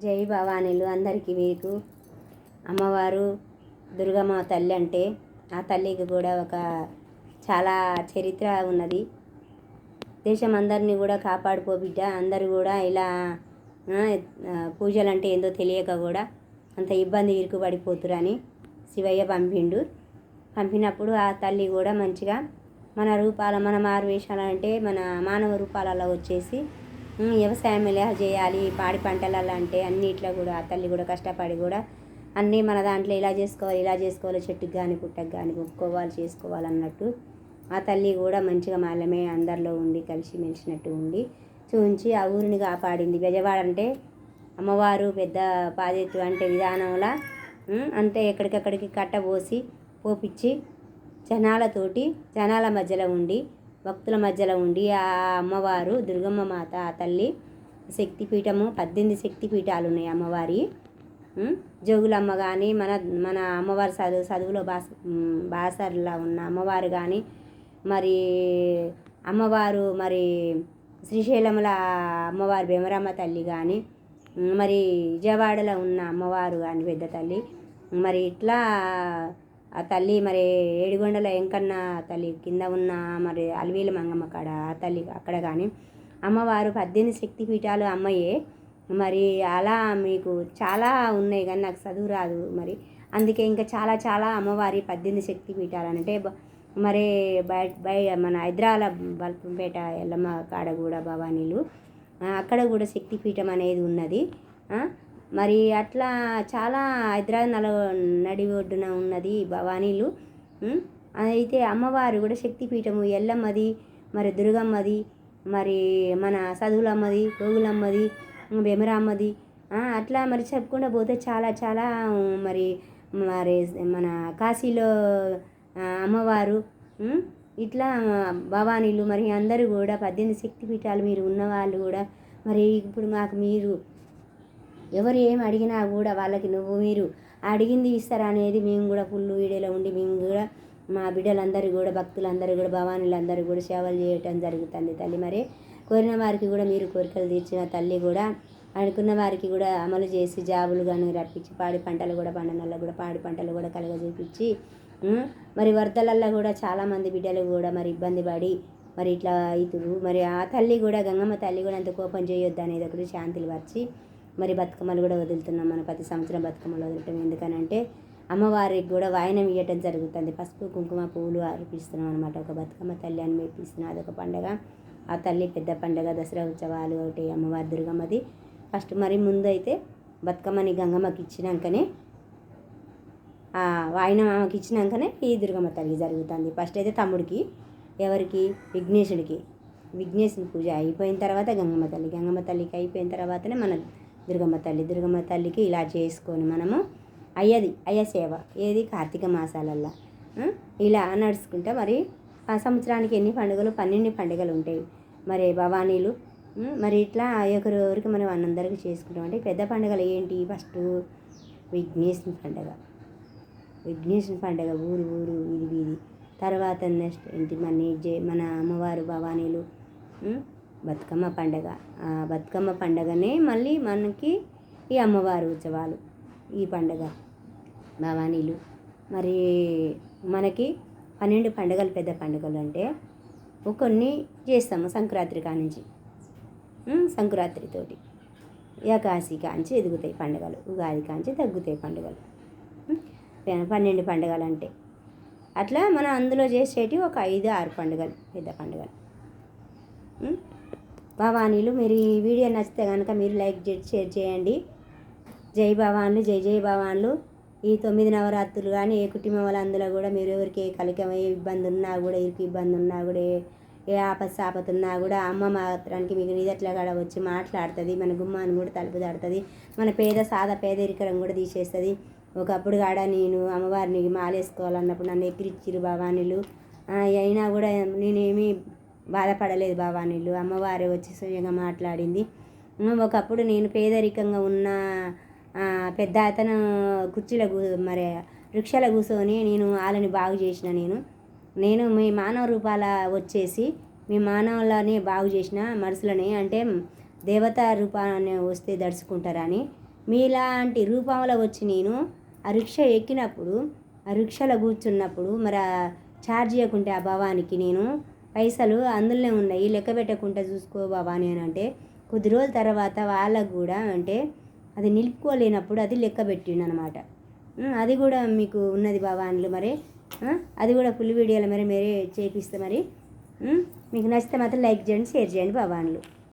జై భవానీలు అందరికీ. మీకు అమ్మవారు దుర్గమ్మ తల్లి అంటే ఆ తల్లికి కూడా ఒక చాలా చరిత్ర ఉన్నది. దేశం అందరినీ కూడా కాపాడుకో బిడ్డ, అందరూ కూడా ఇలా పూజలు అంటే ఏందో తెలియక కూడా అంత ఇబ్బంది ఇరుకుపడిపోతురని శివయ్య పంపినప్పుడు ఆ తల్లి కూడా మంచిగా మన మారువేషాలంటే మన మానవ రూపాలలో వచ్చేసి వ్యవసాయం ఎలా చేయాలి, పాడి పంటలలో అంటే అన్నిట్లో కూడా ఆ తల్లి కూడా కష్టపడి కూడా అన్నీ మన దాంట్లో ఇలా చేసుకోవాలి చెట్టుకు కానీ పుట్టకు కానీ చేసుకోవాలన్నట్టు ఆ తల్లి కూడా మంచిగా మాలమే అందరిలో ఉండి కలిసి మెలిసినట్టు ఉండి చూంచి ఆ ఊరిని కాపాడింది. బెజవాడ అంటే అమ్మవారు పెద్ద బాధ్యత అంటే విధానంలా అంటే ఎక్కడికక్కడికి కట్టబోసి పోపిచ్చి జనాల మధ్యలో ఉండి భక్తుల మధ్యలో ఉండి ఆ అమ్మవారు దుర్గమ్మ మాత ఆ తల్లి శక్తిపీఠము 18 శక్తిపీఠాలు ఉన్నాయి అమ్మవారి. జోగులమ్మ కానీ మన అమ్మవారి చదువులో బాసర్లా ఉన్న అమ్మవారు కానీ మరి అమ్మవారు మరి శ్రీశైలంల అమ్మవారు భీమరమ్మ తల్లి కానీ మరి విజయవాడలో ఉన్న అమ్మవారు కానీ పెద్ద తల్లి మరి ఇట్లా ఆ తల్లి మరి ఏడుగొండల ఎంకన్న తల్లి కింద ఉన్న మరి అలివేలు మంగమ్మ కాడ ఆ తల్లి అక్కడ కానీ అమ్మవారు 18 శక్తిపీఠాలు అమ్మయ్యే. మరి అలా మీకు చాలా ఉన్నాయి కానీ నాకు చదువు రాదు మరి అందుకే ఇంకా చాలా అమ్మవారి 18 శక్తిపీఠాలు అంటే మరి మన హైదరాబాద్ బల్పంపేట ఎల్లమ్మ కాడ కూడా భవానీలు అక్కడ కూడా శక్తిపీఠం అనేది ఉన్నది. మరి అట్లా చాలా హైదరాబాద్ నడి ఒడ్డున ఉన్నది భవానీలు. అయితే అమ్మవారు కూడా శక్తిపీఠము ఎల్లమ్మది మరి దుర్గమ్మది మరి మన చదువులమ్మది గోగులమ్మది భీమరామ్మది అట్లా మరి చెప్పుకుండా పోతే చాలా మరి మన కాశీలో అమ్మవారు ఇట్లా భవానీలు మరి అందరూ కూడా 18 శక్తిపీఠాలు మీరు ఉన్నవాళ్ళు కూడా మరి ఇప్పుడు మాకు మీరు ఎవరు ఏం అడిగినా కూడా వాళ్ళకి మీరు అడిగింది ఇస్తారా అనేది మేము కూడా ఫుల్ వీడియోలో ఉండి మేము కూడా మా బిడ్డలందరూ కూడా భక్తులందరూ కూడా భవానీలందరూ కూడా సేవలు చేయటం జరుగుతుంది తల్లి. మరి కోరిన వారికి కూడా మీరు కోరికలు తీర్చిన తల్లి కూడా అనుకున్న వారికి కూడా అమలు చేసి జాబులు కానీ రప్పించి పాడి పంటలు కూడా పండనల్లో కూడా పాడి పంటలు కూడా కలగజేపించి మరి వరదలల్లో కూడా చాలామంది బిడ్డలు కూడా మరి ఇబ్బంది పడి మరి ఇట్లా ఇతురు మరి ఆ తల్లి కూడా గంగమ్మ తల్లి కూడా అంత కోపం చేయొద్దు అనేది ఒకటి శాంతిలు వచ్చి మరి బతుకమ్మలు కూడా వదులుతున్నాం. మన ప్రతి సంవత్సరం బతుకమ్మలు వదలటం ఎందుకనంటే అమ్మవారికి కూడా వాయనం ఇవ్వటం జరుగుతుంది. పసుపు కుంకుమ పువ్వులు అర్పిస్తున్నాం అనమాట. ఒక బతుకమ్మ తల్లి అని మెప్పిస్తున్నాం. అదొక పండగ. ఆ తల్లి పెద్ద పండగ. దసరా ఉత్సవాలు ఒకటి అమ్మవారి దుర్గమ్మది ఫస్ట్. మరి ముందు అయితే బతుకమ్మని గంగమ్మకి ఇచ్చినాకనే వాయనం ఆమెకి ఇచ్చినాకనే ఈ దుర్గమ్మ తల్లి జరుగుతుంది. ఫస్ట్ అయితే తమ్ముడికి ఎవరికి విఘ్నేశుని పూజ అయిపోయిన తర్వాత గంగమ్మ తల్లికి అయిపోయిన తర్వాతనే మన దుర్గమ్మ తల్లికి ఇలా చేసుకొని మనము అయ్య సేవ ఏది కార్తీక మాసాలల్లో ఇలా నడుచుకుంటా మరి ఆ సంవత్సరానికి ఎన్ని పండుగలు 12 పండుగలు ఉంటాయి మరి భవానీలు. మరి ఇట్లా ఒకరికి మనం అందరికీ చేసుకుంటాం. అంటే పెద్ద పండుగలు ఏంటి? ఫస్ట్ విఘ్నేశుని పండుగ ఊరు వీధి. తర్వాత నెక్స్ట్ ఏంటి మన అమ్మవారు భవానీలు బతుకమ్మ పండగ. బతుకమ్మ పండగనే మళ్ళీ మనకి ఈ అమ్మవారు ఉత్సవాలు ఈ పండగ భవానీలు. మరి మనకి 12 పండుగలు పెద్ద పండుగలు అంటే కొన్ని చేస్తాము. సంక్రాంతి కానించి సంక్రాంతితోటి ఏకాదశి కాంచి ఎదుగుతాయి పండుగలు. ఉగాది కాంచి తగ్గుతాయి పండుగలు. 12 పండుగలు అంటే అట్లా మనం అందులో చేసేటి ఒక 5-6 పండుగలు పెద్ద పండుగలు భవానీలు. మీరు ఈ వీడియో నచ్చితే కనుక మీరు లైక్ చేసి షేర్ చేయండి. జై భవాన్లు, జై భవాన్లు. ఈ 9 నవరాత్రులు కానీ ఏ కుటుంబం వాళ్ళ అందులో కూడా మీరు ఎవరికి ఏ ఏ ఇబ్బంది ఉన్నా కూడా ఇబ్బంది ఉన్నా కూడా ఏ ఆపద ఉన్నా కూడా అమ్మ మాత్రానికి మీకు నిదట్లా కూడా వచ్చి మాట్లాడుతుంది. మన గుమ్మాన్ని కూడా తలుపు దాడుతుంది. మన పేదరికం కూడా తీసేస్తుంది. ఒకప్పుడు కాడ నేను అమ్మవారిని మాలేసుకోవాలన్నప్పుడు నన్ను ఎక్కిరిచ్చిరు భవానీలు. అయినా కూడా నేనేమీ బాధపడలేదు భవానీలు. అమ్మవారే వచ్చి స్వయంగా మాట్లాడింది. ఒకప్పుడు నేను పేదరికంగా ఉన్న పెద్ద అతను కుర్చీలో మరి రిక్షాలో కూర్చొని నేను వాళ్ళని బాగు చేసిన. నేను మీ మానవ రూపాల వచ్చేసి మీ మానవులని బాగు చేసిన మనుషులని అంటే దేవతా రూపాన్ని వస్తే దడుచుకుంటారని మీలాంటి రూపంలో వచ్చి నేను ఆ రిక్షా ఎక్కినప్పుడు ఆ రిక్షాలో కూర్చున్నప్పుడు మరి ఛార్జ్ చేయకుంటే ఆ భవానికి నేను పైసలు అందులోనే ఉన్నాయి లెక్క పెట్టకుండా చూసుకో భవాని అని అంటే కొద్ది రోజుల తర్వాత వాళ్ళకు కూడా అంటే అది నిలుపుకోలేనప్పుడు అది లెక్క పెట్టిండు అనమాట. అది కూడా మీకు ఉన్నది భవాన్లు మరి అది కూడా ఫుల్ వీడియోలో మరి మీరే చేపిస్తే మరి మీకు నచ్చితే మాత్రం లైక్ చేయండి, షేర్ చేయండి భవాన్లు.